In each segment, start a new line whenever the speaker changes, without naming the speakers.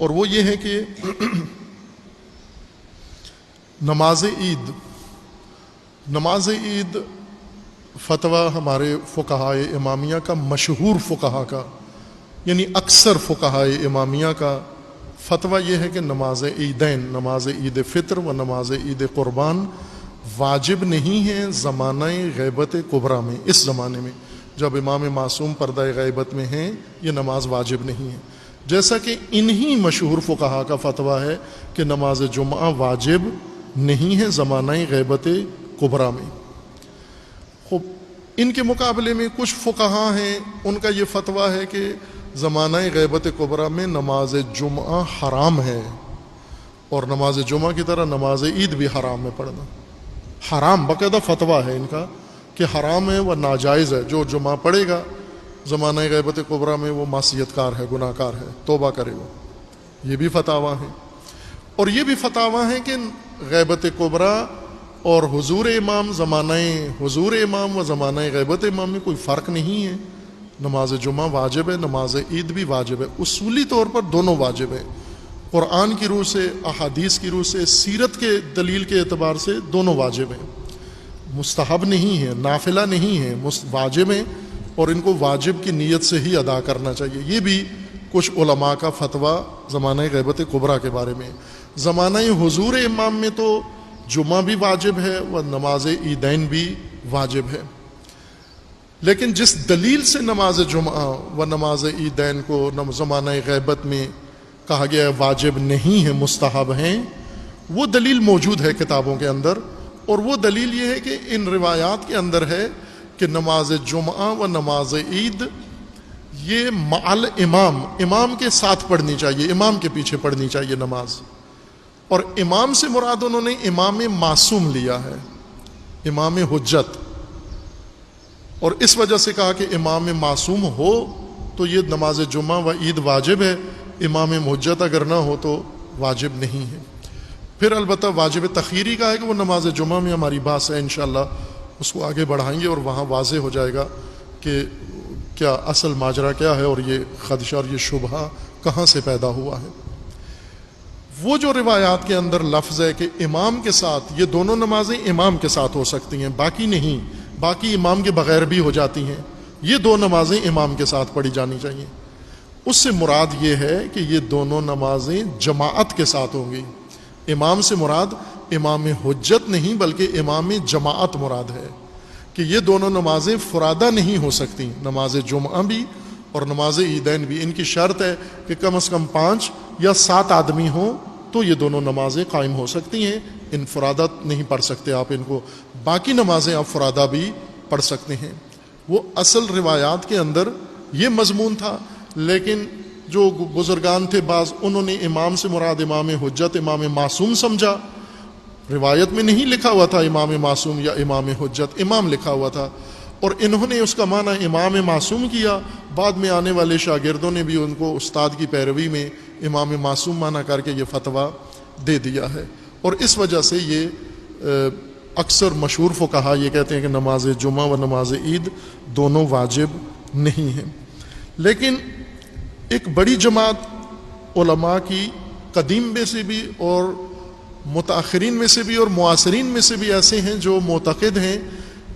اور وہ یہ ہے کہ نماز عید فتویٰ ہمارے فقہائے امامیہ کا، مشہور فقہا کا، یعنی اکثر فقہائے امامیہ کا فتویٰ یہ ہے کہ نماز عیدین، نماز عید فطر و نماز عید قربان واجب نہیں ہے زمانہ غیبت کبریٰ میں۔ اس زمانے میں جب امام معصوم پردہ غیبت میں ہیں یہ نماز واجب نہیں ہے، جیسا کہ انہی مشہور فقہا کا فتویٰ ہے کہ نماز جمعہ واجب نہیں ہے زمانہ غیبت کبریٰ میں۔ خوب ان کے مقابلے میں کچھ فقہا ہیں، ان کا یہ فتویٰ ہے کہ زمانہ غیبت کبریٰ میں نماز جمعہ حرام ہے، اور نماز جمعہ کی طرح نماز عید بھی حرام ہے پڑھنا، حرام، باقاعدہ فتویٰ ہے ان کا کہ حرام ہے و ناجائز ہے، جو جمعہ پڑھے گا زمانہ غیبت کبریٰ میں وہ معصیت کار ہے، گناہ کار ہے، توبہ کرے وہ۔ یہ بھی فتاویٰ ہیں، اور یہ بھی فتاویٰ ہیں کہ غیبت کبریٰ اور حضور امام، زمانہ حضور امام و زمانہ غیبت امام میں کوئی فرق نہیں ہے، نماز جمعہ واجب ہے، نماز عید بھی واجب ہے، اصولی طور پر دونوں واجب ہیں، قرآن کی روح سے، احادیث کی روح سے، سیرت کے دلیل کے اعتبار سے دونوں واجب ہیں، مستحب نہیں ہے، نافلہ نہیں ہے، واجب ہیں، اور ان کو واجب کی نیت سے ہی ادا کرنا چاہیے۔ یہ بھی کچھ علماء کا فتویٰ زمانہ غیبت کبریٰ کے بارے میں۔ زمانہ حضور امام میں تو جمعہ بھی واجب ہے و نماز عیدین بھی واجب ہے، لیکن جس دلیل سے نماز جمعہ و نماز عیدین کو زمانہ غیبت میں کہا گیا ہے واجب نہیں ہے، مستحب ہیں، وہ دلیل موجود ہے کتابوں کے اندر، اور وہ دلیل یہ ہے کہ ان روایات کے اندر ہے کہ نماز جمعہ و نماز عید یہ مع امام کے ساتھ پڑھنی چاہیے، امام کے پیچھے پڑھنی چاہیے نماز، اور امام سے مراد انہوں نے امام معصوم لیا ہے، امام حجت، اور اس وجہ سے کہا کہ امام معصوم ہو تو یہ نماز جمعہ و عید واجب ہے، امام حجت اگر نہ ہو تو واجب نہیں ہے۔ پھر البتہ واجب تخیری کا ہے کہ وہ نماز جمعہ میں ہماری بات ہے، انشاءاللہ اس کو آگے بڑھائیں گے اور وہاں واضح ہو جائے گا کہ کیا اصل ماجرا کیا ہے اور یہ خدشہ اور یہ شبہہ کہاں سے پیدا ہوا ہے۔ وہ جو روایات کے اندر لفظ ہے کہ امام کے ساتھ، یہ دونوں نمازیں امام کے ساتھ ہو سکتی ہیں، باقی نہیں، باقی امام کے بغیر بھی ہو جاتی ہیں، یہ دو نمازیں امام کے ساتھ پڑھی جانی چاہیے، اس سے مراد یہ ہے کہ یہ دونوں نمازیں جماعت کے ساتھ ہوں گی۔ امام سے مراد امام حجت نہیں بلکہ امام جماعت مراد ہے، کہ یہ دونوں نمازیں فرادہ نہیں ہو سکتی، نماز جمعہ بھی اور نماز عیدین بھی، ان کی شرط ہے کہ کم از کم 5 یا 7 آدمی ہوں تو یہ دونوں نمازیں قائم ہو سکتی ہیں، انفرادہ نہیں پڑھ سکتے آپ ان کو، باقی نمازیں آپ فرادہ بھی پڑھ سکتے ہیں۔ وہ اصل روایات کے اندر یہ مضمون تھا، لیکن جو بزرگان تھے بعض، انہوں نے امام سے مراد امام حجت، امام معصوم سمجھا، روایت میں نہیں لکھا ہوا تھا امام معصوم یا امام حجت، امام لکھا ہوا تھا، اور انہوں نے اس کا معنی امام معصوم کیا، بعد میں آنے والے شاگردوں نے بھی ان کو استاد کی پیروی میں امام معصوم معنی کر کے یہ فتویٰ دے دیا ہے، اور اس وجہ سے یہ اکثر مشہور فقہا یہ کہتے ہیں کہ نماز جمعہ و نماز عید دونوں واجب نہیں ہیں۔ لیکن ایک بڑی جماعت علماء کی قدیم میں سے بھی اور متاخرین میں سے بھی اور معاصرین میں سے بھی ایسے ہیں جو معتقد ہیں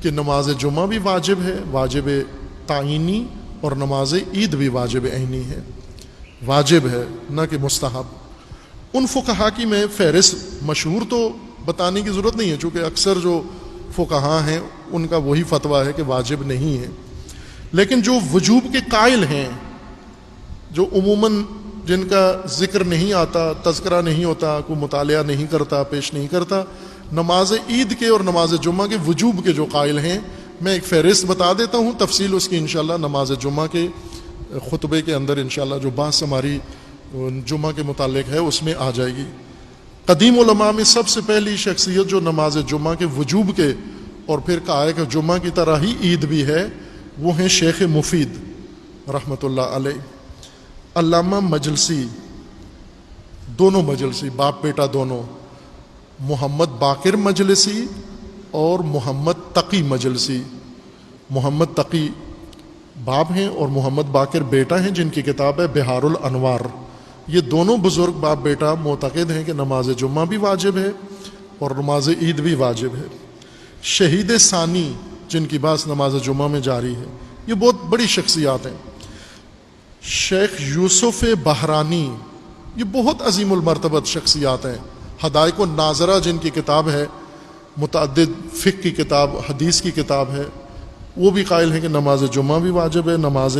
کہ نماز جمعہ بھی واجب ہے، واجب تعینی، اور نماز عید بھی واجب عینی ہے، واجب ہے نہ کہ مستحب۔ ان فقہا کی میں فہرست مشہور تو بتانے کی ضرورت نہیں ہے، چونکہ اکثر جو فقہا ہیں ان کا وہی فتویٰ ہے کہ واجب نہیں ہے، لیکن جو وجوب کے قائل ہیں، جو عموماً جن کا ذکر نہیں آتا، تذکرہ نہیں ہوتا، کوئی مطالعہ نہیں کرتا، پیش نہیں کرتا، نماز عید کے اور نماز جمعہ کے وجوب کے جو قائل ہیں، میں ایک فہرست بتا دیتا ہوں، تفصیل اس کی انشاءاللہ نماز جمعہ کے خطبے کے اندر انشاءاللہ جو بحث ہماری جمعہ کے متعلق ہے اس میں آ جائے گی۔ قدیم علماء میں سب سے پہلی شخصیت جو نماز جمعہ کے وجوب کے اور پھر کہا ہے کہ جمعہ کی طرح ہی عید بھی ہے، وہ ہیں شیخ مفید رحمۃ اللہ علیہ، علامہ مجلسی، دونوں مجلسی، باپ بیٹا دونوں، محمد باقر مجلسی اور محمد تقی مجلسی، محمد تقی باپ ہیں اور محمد باقر بیٹا ہیں، جن کی کتاب ہے بہار الانوار، یہ دونوں بزرگ باپ بیٹا معتقد ہیں کہ نماز جمعہ بھی واجب ہے اور نماز عید بھی واجب ہے۔ شہید ثانی جن کی بات نماز جمعہ میں جاری ہے، یہ بہت بڑی شخصیات ہیں۔ شیخ یوسف بحرانی، یہ بہت عظیم المرتبت شخصیات ہیں۔ حدائق الناظرہ جن کی کتاب ہے، متعدد فقہ کی کتاب، حدیث کی کتاب ہے، وہ بھی قائل ہیں کہ نماز جمعہ بھی واجب ہے، نماز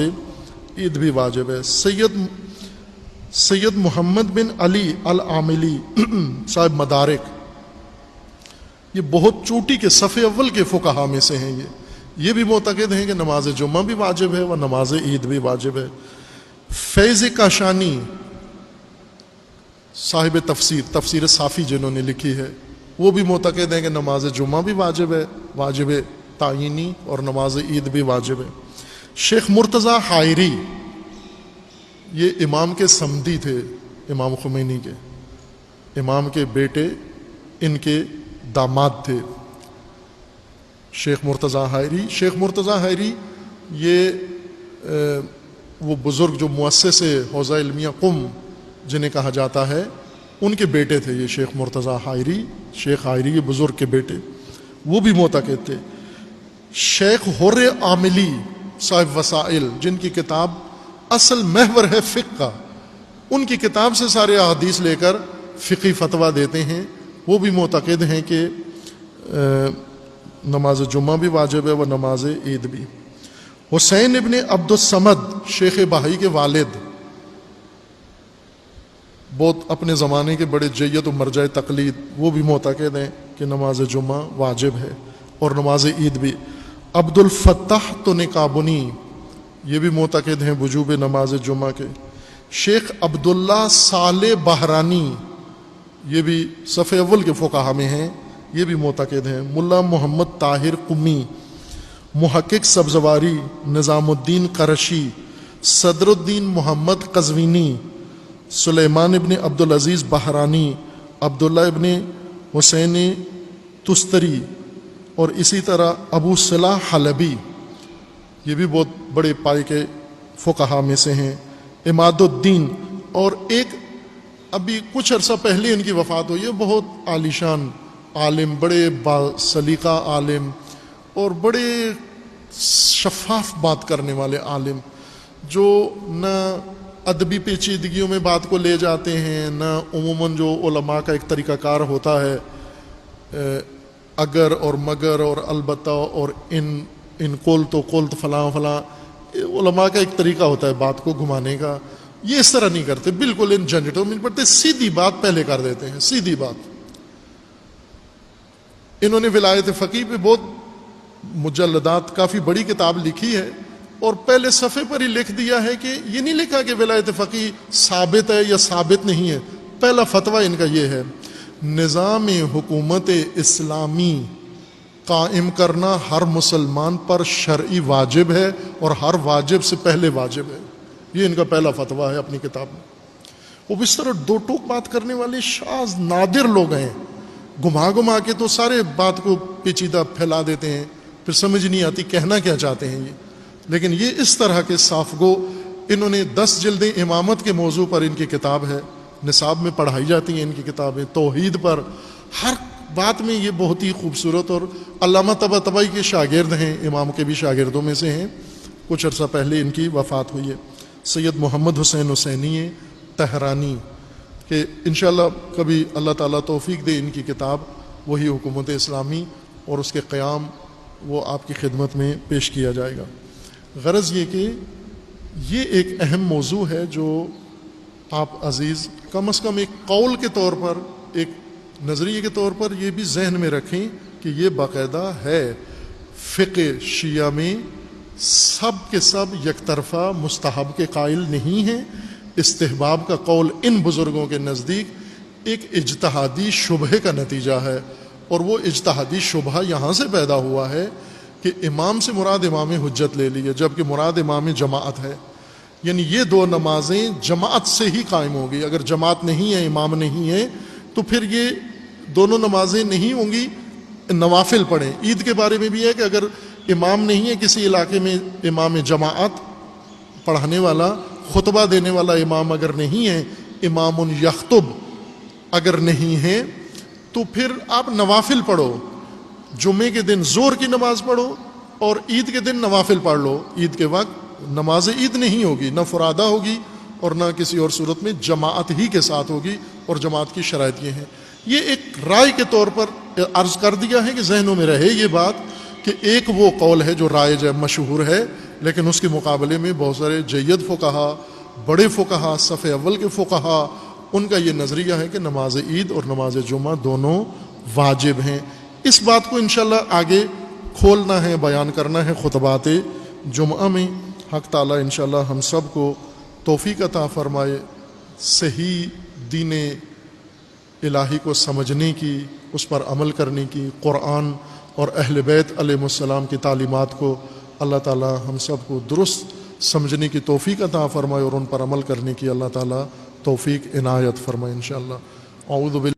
عید بھی واجب ہے۔ سید محمد بن علی العاملی صاحب مدارک، یہ بہت چوٹی کے صف اول کے فقہا میں سے ہیں، یہ بھی معتقد ہیں کہ نماز جمعہ بھی واجب ہے و نماز عید بھی واجب ہے۔ فیض کاشانی صاحب تفسیر صافی جنہوں نے لکھی ہے، وہ بھی معتقد ہیں کہ نماز جمعہ بھی واجب ہے، واجب تعینی، اور نماز عید بھی واجب ہے۔ شیخ مرتضیٰ حائری، یہ امام کے صمدی تھے، امام خمینی کے امام کے بیٹے ان کے داماد تھے، شیخ مرتضیٰ حائری۔ شیخ مرتضیٰ حائری یہ وہ بزرگ جو مؤسس حوزہ علمیہ قم جنہیں کہا جاتا ہے، ان کے بیٹے تھے یہ شیخ مرتضیٰ حائری۔ شیخ حائری یہ بزرگ کے بیٹے، وہ بھی معتقد تھے۔ شیخ حر عاملی صاحب وسائل جن کی کتاب اصل محور ہے فقہ کا، ان کی کتاب سے سارے احادیث لے کر فقی فتویٰ دیتے ہیں، وہ بھی معتقد ہیں کہ نماز جمعہ بھی واجب ہے و نماز عید بھی۔ حسین ابن عبد الصمد شیخ بہائی کے والد، بہت اپنے زمانے کے بڑے جید و مرجع تقلید، وہ بھی معتقد ہیں کہ نماز جمعہ واجب ہے اور نماز عید بھی۔ عبد الفتاح طنقابنی، یہ بھی معتقد ہیں وجوب نماز جمعہ کے۔ شیخ عبداللہ صالح بحرانی، یہ بھی صف اول کے فقہا میں ہیں، یہ بھی معتقد ہیں۔ ملا محمد طاہر قمی، محقق سبزواری، نظام الدین قرشی، صدر الدین محمد قزوینی، سلیمان ابن عبدالعزیز بحرانی، عبداللہ ابن حسین تستری، اور اسی طرح ابو صلاح حلبی، یہ بھی بہت بڑے پائے کے فقہا میں سے ہیں۔ عماد الدین، اور ایک ابھی کچھ عرصہ پہلے ان کی وفات ہوئی ہے، بہت عالیشان عالم، بڑے با سلیقہ عالم اور بڑے شفاف بات کرنے والے عالم، جو نہ ادبی پیچیدگیوں میں بات کو لے جاتے ہیں، نہ عموماً جو علماء کا ایک طریقہ کار ہوتا ہے اگر اور مگر اور البتہ اور ان قلت و قلت فلاں فلاں، علماء کا ایک طریقہ ہوتا ہے بات کو گھمانے کا، یہ اس طرح نہیں کرتے، بالکل ان جھنجھٹوں میں پڑتے، سیدھی بات پہلے کر دیتے ہیں، سیدھی بات۔ انہوں نے ولایت فقیہ پہ بہت مجلدات، کافی بڑی کتاب لکھی ہے، اور پہلے صفحے پر ہی لکھ دیا ہے کہ یہ نہیں لکھا کہ ولایت فقیہ ثابت ہے یا ثابت نہیں ہے، پہلا فتویٰ ان کا یہ ہے، نظام حکومت اسلامی قائم کرنا ہر مسلمان پر شرعی واجب ہے اور ہر واجب سے پہلے واجب ہے، یہ ان کا پہلا فتویٰ ہے اپنی کتاب میں۔ وہ اس طرح دو ٹوک بات کرنے والے شاذ نادر لوگ ہیں، گھما کے تو سارے بات کو پیچیدہ پھیلا دیتے ہیں، پھر سمجھ نہیں آتی کہنا کیا چاہتے ہیں یہ، لیکن یہ اس طرح کے صاف گو۔ انہوں نے 10 جلدیں امامت کے موضوع پر ان کی کتاب ہے، نصاب میں پڑھائی جاتی ہیں ان کی کتابیں، توحید پر، ہر بات میں یہ بہت ہی خوبصورت، اور علامہ طباطبائی کے شاگرد ہیں، امام کے بھی شاگردوں میں سے ہیں، کچھ عرصہ پہلے ان کی وفات ہوئی ہے۔ سید محمد حسین حسینی تہرانی، کہ انشاءاللہ کبھی اللہ تعالیٰ توفیق دے ان کی کتاب وہی حکومت اسلامی اور اس کے قیام، وہ آپ کی خدمت میں پیش کیا جائے گا۔ غرض یہ کہ یہ ایک اہم موضوع ہے جو آپ عزیز کم از کم ایک قول کے طور پر، ایک نظریے کے طور پر یہ بھی ذہن میں رکھیں کہ یہ باقاعدہ ہے فقہ شیعہ میں، سب کے سب یک طرفہ مستحب کے قائل نہیں ہیں۔ استحباب کا قول ان بزرگوں کے نزدیک ایک اجتہادی شبہ کا نتیجہ ہے، اور وہ اجتہادی شبہ یہاں سے پیدا ہوا ہے کہ امام سے مراد امام حجت لے لی ہے، جبکہ مراد امام جماعت ہے، یعنی یہ دو نمازیں جماعت سے ہی قائم ہوگی، اگر جماعت نہیں ہے، امام نہیں ہے، تو پھر یہ دونوں نمازیں نہیں ہوں گی، نوافل پڑھیں۔ عید کے بارے میں بھی ہے کہ اگر امام نہیں ہے کسی علاقے میں، امام جماعت پڑھانے والا، خطبہ دینے والا امام اگر نہیں ہے، امام یخطب اگر نہیں ہے تو پھر آپ نوافل پڑھو، جمعے کے دن زور کی نماز پڑھو اور عید کے دن نوافل پڑھ لو۔ عید کے وقت نماز عید نہیں ہوگی، نہ فرادہ ہوگی اور نہ کسی اور صورت میں، جماعت ہی کے ساتھ ہوگی، اور جماعت کی شرائط یہ ہیں۔ یہ ایک رائے کے طور پر عرض کر دیا ہے کہ ذہنوں میں رہے یہ بات کہ ایک وہ قول ہے جو رائج ہے، مشہور ہے، لیکن اس کے مقابلے میں بہت سارے جید فقہا، بڑے فقہا، صف اول کے فقہا، ان کا یہ نظریہ ہے کہ نماز عید اور نماز جمعہ دونوں واجب ہیں۔ اس بات کو انشاءاللہ آگے کھولنا ہے، بیان کرنا ہے خطبات جمعہ میں۔ حق تعالیٰ انشاءاللہ ہم سب کو توفیق عطا فرمائے صحیح دین الہی کو سمجھنے کی، اس پر عمل کرنے کی، قرآن اور اہل بیت علیہ السلام کی تعلیمات کو اللہ تعالیٰ ہم سب کو درست سمجھنے کی توفیق عطا فرمائے اور ان پر عمل کرنے کی اللہ تعالیٰ توفیق عنایت فرمائے انشاءاللہ۔ اعوذ باللہ